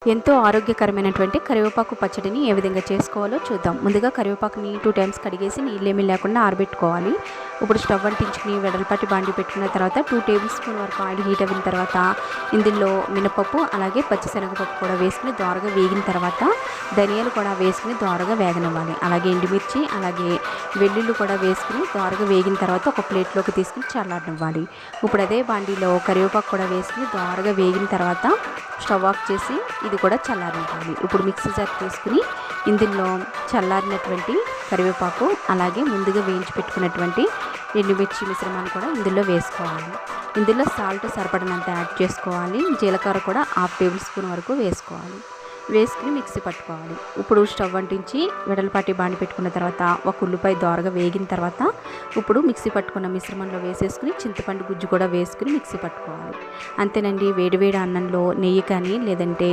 ఎంతో ఆరోగ్యకరమైనటువంటి కరివేపాకు పచ్చడిని ఏ విధంగా చేసుకోవాలో చూద్దాం. ముందుగా కరివేపాకుని 2 టైమ్స్ కడిగేసి నీళ్ళేమీ లేకుండా ఆరబెట్టుకోవాలి. ఇప్పుడు స్టవ్ అంటించుకుని వెడల్పాటి బాండి పెట్టుకున్న తర్వాత 2 టేబుల్ స్పూన్ వరకు ఆయిల్ హీట్ అయిన తర్వాత ఇందులో మినపప్పు అలాగే పచ్చిశనగపప్పు కూడా వేసుకుని దోరగా వేగిన తర్వాత ధనియాలు కూడా వేసుకుని దోరగా వేగనివ్వాలి. అలాగే ఎండుమిర్చి అలాగే వెల్లుల్లి కూడా వేసుకుని దోరగా వేగిన తర్వాత ఒక ప్లేట్లోకి తీసుకుని చల్లారనివ్వాలి. ఇప్పుడు అదే బాండీలో కరివేపాకు కూడా వేసుకుని దోరగా వేగిన తర్వాత స్టవ్ ఆఫ్ చేసి ఇది కూడా చల్లారనివ్వాలి. ఇప్పుడు మిక్సీ జార్ తీసుకుని ఇందులో చల్లారినటువంటి కరివేపాకు అలాగే ముందుగా వేయించి పెట్టుకున్నటువంటి ఎండుమిర్చి మిశ్రమాన్ని కూడా ఇందులో వేసుకోవాలి. ఇందులో సాల్ట్ సరిపడినంత యాడ్ చేసుకోవాలి. జీలకర్ర కూడా 1/2 టేబుల్ స్పూన్ వరకు వేసుకోవాలి. వేసుకుని మిక్సీ పట్టుకోవాలి. ఇప్పుడు స్టవ్ అంటించి వెడల్పాటి బాండి పెట్టుకున్న తర్వాత ఒక ఉల్లిపాయ దోరగా వేగిన తర్వాత ఇప్పుడు మిక్సీ పట్టుకున్న మిశ్రమంలో వేసేసుకుని చింతపండు గుజ్జు కూడా వేసుకుని మిక్సీ పట్టుకోవాలి. అంతేనండి. వేడివేడి అన్నంలో నెయ్యి కానీ లేదంటే